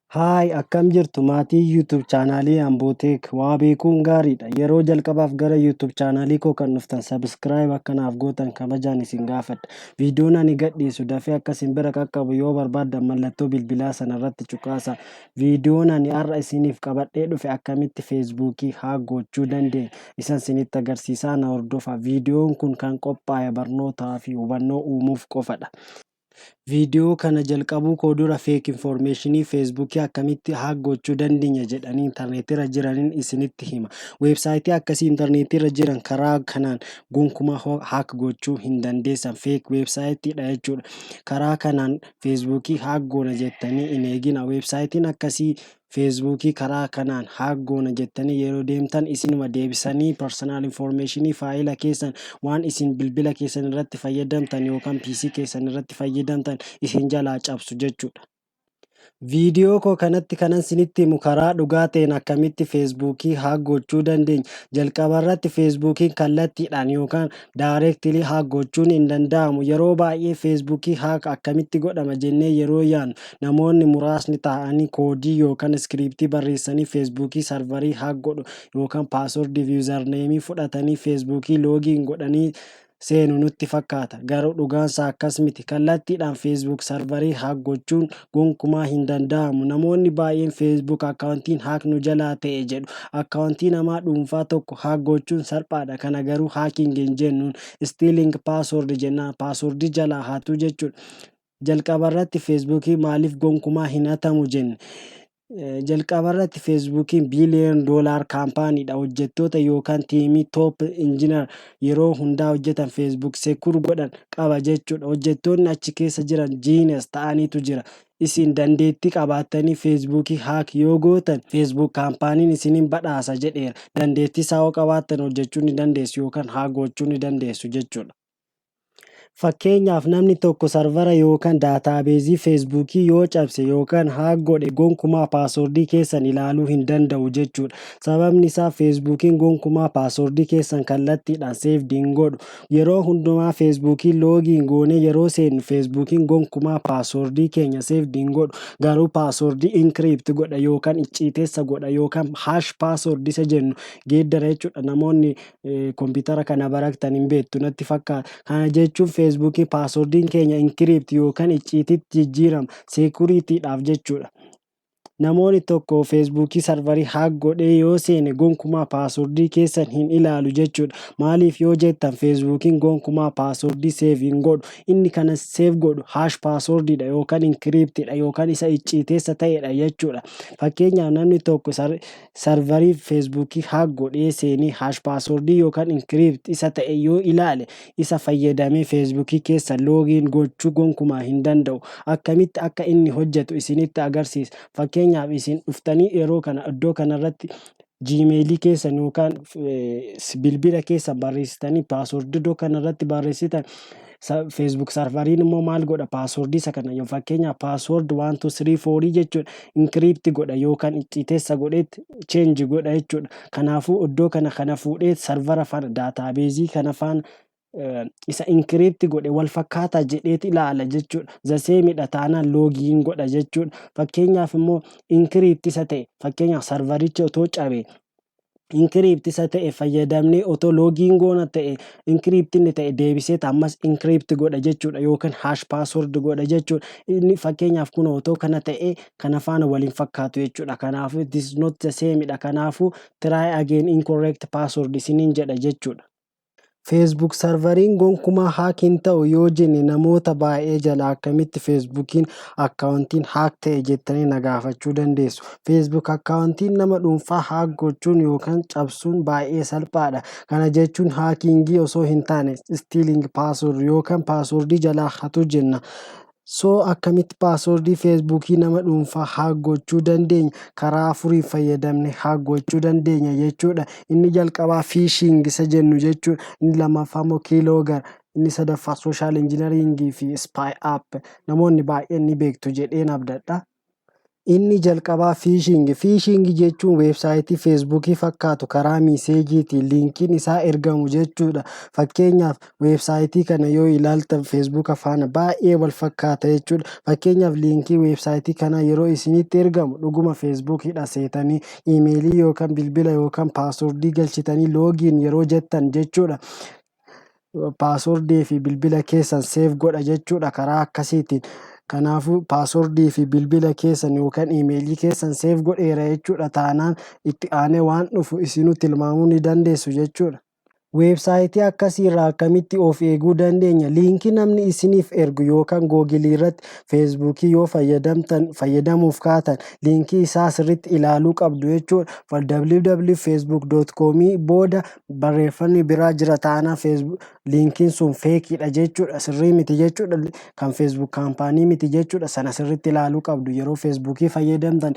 Haay akkam jirtu maatii YouTube chaanaalii Ambooteek waa beekuun gaariidha. Yeroo jalqabaaf gara YouTube chaanaalii koo kan dhuftan Subscribe akka naaf gootan kabajaan isin gaafadha. Viidiyoon ani gadhiisu dafee akka isin bira qaqqabu yoo barbaaddan mallattoo bilbilaa sanarratti cuqaasaa. Viidiyoon ani har'a isiniif qabadhee dhufe akkamitti feesbuukii haak gochuu dandeenya isan isinitti agarsiisaa na hordofaa. Viidiyoon kun kan qophaa'e barnootaa fi hubannoo uumuuf qofadha. Viidiyoo kana jalqabuu koo dura feek infoormeeshinii feesbuukii akkamitti haak gochuu dandeenya jedhanii intarneetirra jiraniin isinitti hima. Weebsaayitii akkasii intarneetirra jiran karaa kanaan gonkumaa haak gochuu hin dandeessan. Feek weebsaayitiidha jechuudha. Karaa kanaan feesbuukii haak goona jettanii hin eegina. Weebsaayitiin akkasii feesbuukii karaa kanaan haak goona jettanii yeroo deemtan isinuma deebisanii personal infoormeeshinii faayila keessan waan isin bilbila keessan irratti fayyadamtan yookaan PC keessan irratti fayyadamtan isin jalaa cabsu jechuudha. Viidiyoo koo kanatti kanan isinitti himu karaa dhugaa ta'een akkamitti feesbuukii haak gochuu dandeenya. Jalqaba irratti feesbuukiin kallattiidhaan yookaan daayireektilii haak gochuun hin danda'amu. Yeroo baay'ee feesbuukii haak akkamitti godhama jennee yeroo yaadnu namoonni muraasni taa'anii koodii yookaan iskiriiptii barreessanii feesbuukii sarvarii haak godhu yookaan paaswordii fi yuuzarneemii fudhatanii feesbuukii loogiin godhanii seenu nutti fakkaata. Garuu dhugaansaa akkas miti. Kallattiidhaan feesbuuk sarvarii haak gochuun gonkumaa hin danda'amu. Namoonni baay'een feesbuuk akkaawuntiin haak nu jalaa ta'e jedhu. Akkaawuntii namaa dhuunfaa tokko haak gochuun salphaadha. Kana garuu haakiing hin jennuun stealing password jenna. Passwordii jalaa haatuu jechuudha. Jalqaba irratti feesbuukii maaliif gonkumaa hin hatamu jenne? Jalqaba irratti feesbuukiin $1 billion kaampaaniidha. Hojjettoota yookaan tiimii top injiinar yeroo hundaa hojjetan feesbuuk sekur godhan qaba jechuudha. Hojjettoonni achi keessa jiran jiinees ta'aniitu jira. Isin dandeettii qabaattanii feesbuukii haak yoo gootan feesbuuk kaampaaniin isiniin badhaasa jedheera. Dandeettii isaa yoo qabaattan hojjechuu ni dandeessu yookaan haak gochuu ni dandeessu jechuudha. Fakkeenyaaf namni tokko sarvara yookaan daataabeezii feesbuukii yoo cabse yookaan haak godhe gonkumaa paaswordii keessan ilaaluu hin danda'u jechuudha. Sababni isaa feesbuukiin gonkumaa paaswordii keessan kallattiidhaan seefdii hin godhu. Yeroo hundumaa feesbuukii loogiin goonee yeroo seennu feesbuukiin gonkumaa paaswordii keenya seefdii hin godhu. Garuu paaswordii inkiriipti godha yookaan icciiteessa godha yookaan haash paaswordii isa jennu geeddara jechuudha. Namoonni kompiitara kana barattan hin beektu natti fakkaata. Kana jechuun feesbuukii paaswordiin keenya inkiriipti yookaan icciititti jijjiirama seekuriitiidhaaf jechuudha. Namoonni tokko feesbuukii sarvarii haak godhee yoo seene gonkumaa paaswordii keessan hin ilaalu jechuudha. Maaliif yoo jettan feesbuukiin gonkumaa paaswordii seef hin godhu. Inni kana seef godhu haash paaswordiidha yookaan inkiriiptiidha yookaan isa icciiteessa ta'edha jechuudha. Fakkeenyaaf namni tokko sarvarii feesbuukii haak godhee seenee haash paaswordii yookaan inkiriipti isa ta'e yoo ilaale isa fayyadamee feesbuukii keessa loogiin gochuu gonkumaa hin danda'u. Akkamitti akka inni hojjetu isinitti agarsiisa. Fakkeenyaaf isin dhuftanii yeroo kana iddoo kanarratti Gmailii keessan yookaan bilbila keessan barreessitanii paaswordii iddoo kanarratti barreessitan feesbuuk sarvariin immoo maal godha paaswordii isa kana yoo fakkeenyaaf paasword 1234 jechuudha inkiriipti godha yookaan icciiteessa godheetti cheenji godha jechuudha. Kanaafuu iddoo kana fuudhee sarvara faana daataabeezii kana faana isa inkiriipti godhe wal fakkaataa jedheeti ilaala jechuudha. Zaseemidha taanaan loogiin godha jechuudha. Fakkeenyaaf immoo inkiriipti isa ta'e fakkeenyaaf sarvarichi otoo cabe inkiriipti isa ta'e fayyadamnee otoo loogiin goona ta'e inkiriiptiin ta'e deebisee ammas inkiriipti godha jechuudha yookaan haash paasword godha jechuudha. Inni fakkeenyaaf kun otoo kana ta'e kana faana waliin fakkaatu jechuudha. Kanaafuu it is not the sameidha. Kanaafuu try again incorrect password isiniin jedha jechuudha. Feesbuuk sarvariin gonkumaa haak hin ta'u yoo jenne namoota baay'ee jala akkamitti feesbuukiin akkaawuntiin haak ta'e jettanii na gaafachuu dandeessu. Feesbuuk akkaawuntiin nama dhuunfaa haak gochuun yookaan cabsuun baay'ee salphaadha. Kana jechuun haakiingii osoo hin taane stealing password yookaan paaswordii jalaa hatu jenna. Akkamitti paaswordii feesbuukii nama dhuunfaa haak gochuu dandeenya? Karaa afurii fayyadamne haak gochuu dandeenya jechuudha. Inni jalqabaa fiishing isa jennu jechuudha. Inni lammaffaa immoo kiiloogar. Inni sadaffaa sooshaal injiinaringii fi spy app. Namoonni baay'een ni beektu jedheen abdadha. Inni jalqabaa fiishingii. Fiishingii jechuun weebsaayitii feesbuukii fakkaatu karaa miiseejiitiin liinkiin isaa ergamu jechuudha. Fakkeenyaaf weebsaayitii kana yoo ilaaltan feesbuuka faana baay'ee wal fakkaata jechuudha. Fakkeenyaaf liinkii weebsaayitii kanaa yeroo isinitti ergamu dhuguma feesbuukiidha seetanii iimeelii yookaan bilbila yookaan paaswordii galchitanii loogiin yeroo jettan jechuudha. Paaswordii fi bilbila keessan seef godha jechuudha karaa akkasiitiin. Kanaafuu paaswordii fi bilbila keessan yookaan iimeelii keessan seef godheera jechuudha taanaan itti aanee waan dhufu isinuu tilmaamuu ni dandeessu jechuudha. Weebsaayitii akkasii irraa akkamitti of eeguu dandeenya? Liinkii namni isiniif ergu yookaan googilii irratti feesbuukii yoo fayyadamuuf kaatan liinkii isaa sirriitti ilaaluu qabdu jechuudha. www.facebook.com booda barreeffamni biraa jira taanaan liinkiin sun feekiidha jechuudha. Sirrii miti jechuudha. Kan feesbuuk kaampaanii miti jechuudha. Sana sirriitti ilaaluu qabdu yeroo feesbuukii fayyadamtan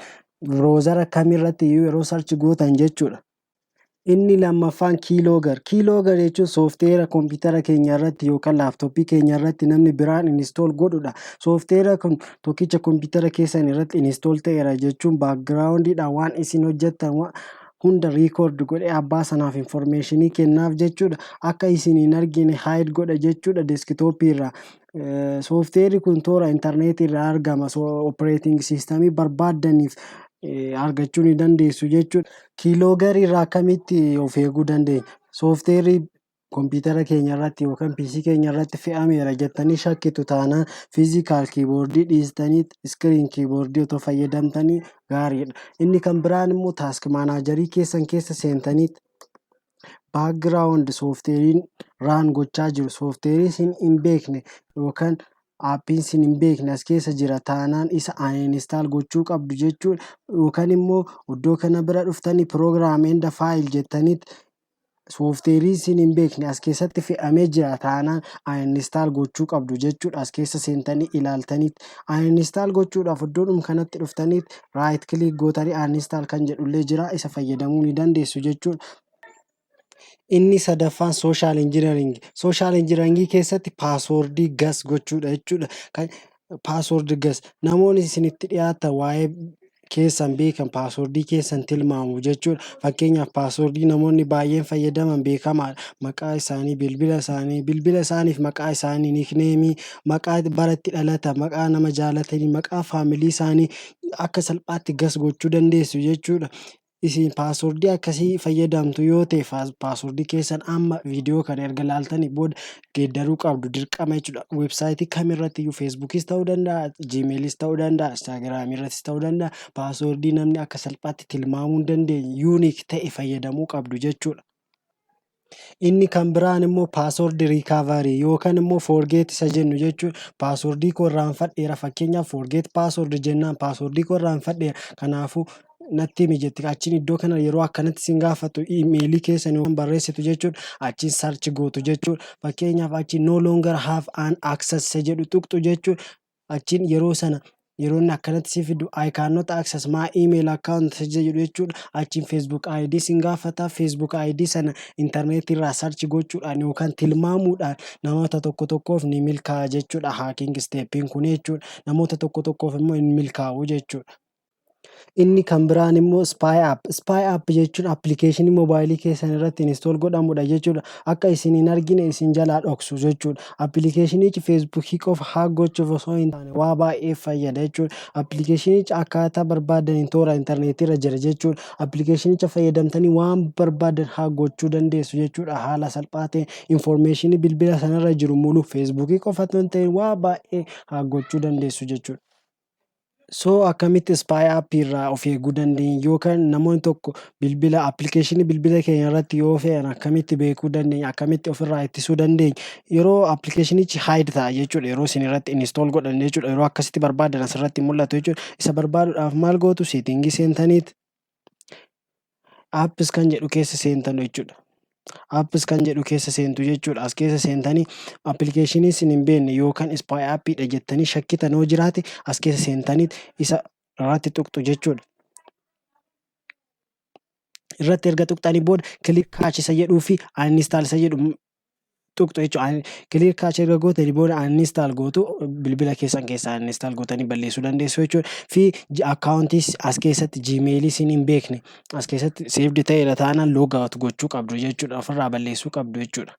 biroozara kamirratti yeroo sarchi gootan jechuudha. Inni lammaffaan kiiloogar. Kiiloogar jechuun soofteera kompiitara keenya irratti yookaan laaptooppii keenya irratti namni biraan inistool godhudha. Soofteera kun tokkicha kompiitara keessan irratti inistool ta'eera jechuun baakgiraawundiidhaan waan isin hojjettan hunda riikoord godhee abbaa sanaaf infoormeeshinii kennaaf jechuudha. Akka isin hin argine haayid godha jechuudha deeskitooppii irraa. Soofteerri kun toora intarneetii irraa argama. Opereeting siistemii barbaaddaniif argachuu ni dandeessu jechuudha. Kiiloogarii irraa akkamitti of eeguu dandeenya? Soofteerri kompiitara keenya irratti yookaan piisii keenya irratti fe'ameera jettanii shakkitu taanaan fiizikaal kiiboordii dhiistanii iskiriin kiiboordii otoo fayyadamtanii gaariidha. Inni kan biraan immoo taask maanaajarii keessan keessa seentanii baakgiraawundi soofteeriin raan gochaa jiru. Soofteerii isin hin beekne yookaan aappiin isin hin beekne as keessa jira taanaan isa uninstaal gochuu qabdu jechuudha. Yookaan immoo iddoo kana bira dhuftanii proogiraam enda faayil jettanitti soofteerii isin hin beekne as keessatti fe'amee jira taanaan uninstaal gochuu qabdu jechuudha. As keessa seentanii ilaaltanitti uninstaal gochuudhaaf iddoodhuma kanatti dhuftanitti raayit kiliik gootanii uninstaal kan jedhullee jira isa fayyadamuu ni dandeessu jechuudha. Inni sadaffaan sooshaal injinaringii. Sooshaal injinaringii keessatti paaswordii gas gochuudha jechuudha. Paaswordii gas namoonni isinitti dhiyaatan waa'ee keessan beekan paaswordii keessan tilmaamu jechuudha. Fakkeenyaaf paaswordii namoonni baay'een fayyadaman beekamaadha. Maqaa isaanii, bilbila isaaniif maqaa isaanii, niikneemii, maqaa bara itti dhalatan, maqaa nama jaalatanii, maqaa faamilii isaanii akka salphaatti gas gochuu dandeessu jechuudha. Isin paaswordii akkasii fayyadamtu yoo ta'e paaswordii keessan amma viidiyoo kana erga ilaaltanii booda geeddaruu qabdu dirqama jechuudha. Weebsaayitii kamirrattiyyuu feesbuukis ta'uu danda'a, jiimeelis ta'uu danda'a, instaagiraamii irrattis ta'uu danda'a. Paaswordii namni akka salphaatti tilmaamuu hin dandeenye yuuniik ta'e fayyadamuu qabdu jechuudha. Inni kan biraan immoo paaswordii riikaaverii yookaan immoo foorgeet isa jennu jechuudha. Paaswordii koo irraanfadheera fakkeenyaaf foorgeet paaswordii jennaan paaswordii koo irraanfadheera kanaafuu natti himi jetti achiin iddoo kana yeroo akkanatti sin gaafatu iimeelii keessan yookaan barreessitu jechuudha. Achiin sarchi gootu jechuudha. Fakkeenyaaf achiin no longer have an access jedhu tuqxu jechuudha. Achiin yeroo sana yeroo inni akkanatti si fidu I cannot access my email account jedhu jechuudha. Achiin Facebook ID sin gaafata. Facebook ID sana intarneetii irraa sarchi gochuudhaan yookaan tilmaamuudhaan namoota tokko tokkoof ni milkaa'a jechuudha. Haaking steeppiin kun jechuudha. Namoota tokko tokkoof immoo hin milkaa'u jechuudha. Inni kan biraan immoo spy app. Spy app jechuun appilikeeshinii moobaayilii keessan irratti inistool godhamudha jechuudha. Akka isin hin argine isin jalaa dhoksu jechuudha. Appilikeeshinichi feesbuukii qofa haa gochuuf osoo hin taane waa baay'ee fayyada jechuudha. Appilikeeshinichi akkaataa barbaadaniin toora intarneetii irra jira jechuudha. Appilikeeshinicha fayyadamtanii waan barbaadan haa gochuu dandeessu jechuudha. Haala salphaa ta'een infoormeeshinii bilbila sanarra jiru mulu feesbuukii qofa osoo hin ta'in waa baay'ee haa gochuu dandeessu jechuudha. Akkamitti spy app irraa of eeguu dandeenya yookaan namoonni tokko bilbila appilikeeshinii bilbila keenya irratti yoo fe'an akkamitti beekuu dandeenya? Akkamitti ofirraa ittisuu dandeenya? Yeroo appilikeeshinichi haayid ta'a jechuudha. Yeroo isin irratti inistool godhan jechuudha. Yeroo akkasitti barbaadan asirratti mul'atu jechuudha. Isa barbaaduudhaaf maal gootu? Seetingii seentaniiti aappis kan jedhu keessa seentanu jechuudha. Aappis kan jedhu keessa seentu jechuudha. As keessa seentanii appilikeeshinii isin hin beekne yookaan spy aappiidha jettanii shakkitan yoo jiraate as keessa seentanii isa irratti tuqxu jechuudha. Irratti erga tuqxanii booda kilik kaachi isa jedhuu fi uninstaal isa jedhu tuqxu jechuudha. Clear cache erga gootanii booda uninstall gootu bilbila keessan keessaa uninstall gootanii balleessuu dandeessu jechuudha. Fi akkaawuntii as keessatti Gmail isin hin beekne as keessatti saved ta'eera taanaan log out gochuu qabdu jechuudha. Ofirraa balleessuu qabdu jechuudha.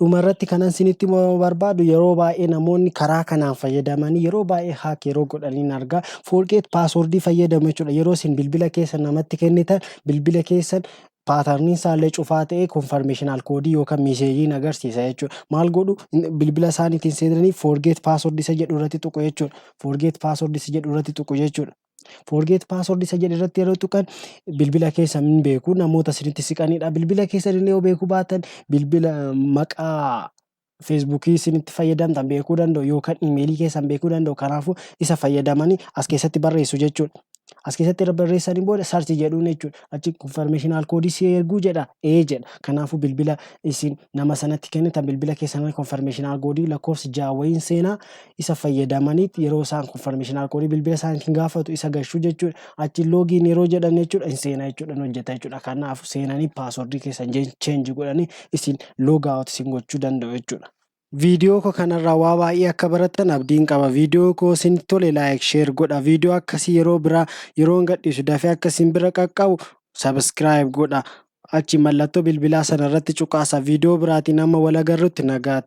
Dhumarratti kanan isinitti himuu barbaadu yeroo baay'ee namoonni karaa kanaan fayyadamanii yeroo baay'ee hack yeroo godhaniin argaa. Forget password fayyadamu jechuudha. Yeroo isin bilbila keessan namatti kennitan bilbila keessan paatarniin isaallee cufaa ta'ee confirmational code yookaan meeseejii agarsiisa jechuudha. Maal godhu bilbila isaaniitiin seenanii forget password isa jedhu irratti tuqu jechuudha. Forget password isa jedhu irratti tuqu jechuudha. Forget password isa jedhu irratti yeroo tuqan bilbila keessan hin beeku namoota isinitti siqanidha. Bilbila keessan illee yoo beekuu baatan bilbila maqaa feesbuukii isinitti fayyadamtan beekuu danda'u yookaan iimeelii keessan beekuu danda'u. Kanaafuu isa fayyadamanii as keessatti barreessu jechuudha. As keessatti barreessanii booda sarchi jedhuun jechuudha. Achi confirmational code si erguu jedha jedha. Kanaafuu bilbila isin nama sanatti kennitan bilbila keessan confirmational code lakkoofsi 6 wayiin seenaa isa fayyadamanii yeroo isaan confirmational code bilbila isaaniitiin gaafatu isa gashuu jechuudha. Achi login yeroo jedhan jechuudha hin seenaa jechuudha hojjeta jechuudha. Kanaafuu seenanii password keessan change godhanii isin log out isin gochuu danda'u jechuudha. Viidiyoo koo kanarraa waa baay'ee akka baratan abdiin qaba. Viidiyoo koo isinitti tole like share godha. Viidiyoo akkasii yeroo biraa yeroo gadhiisu dafee akka isin bira qaqqabu subscribe godha. Achi mallattoo bilbilaa sana irratti cuqaasa. Viidiyoo biraatiin amma wal agarrutti nagaa.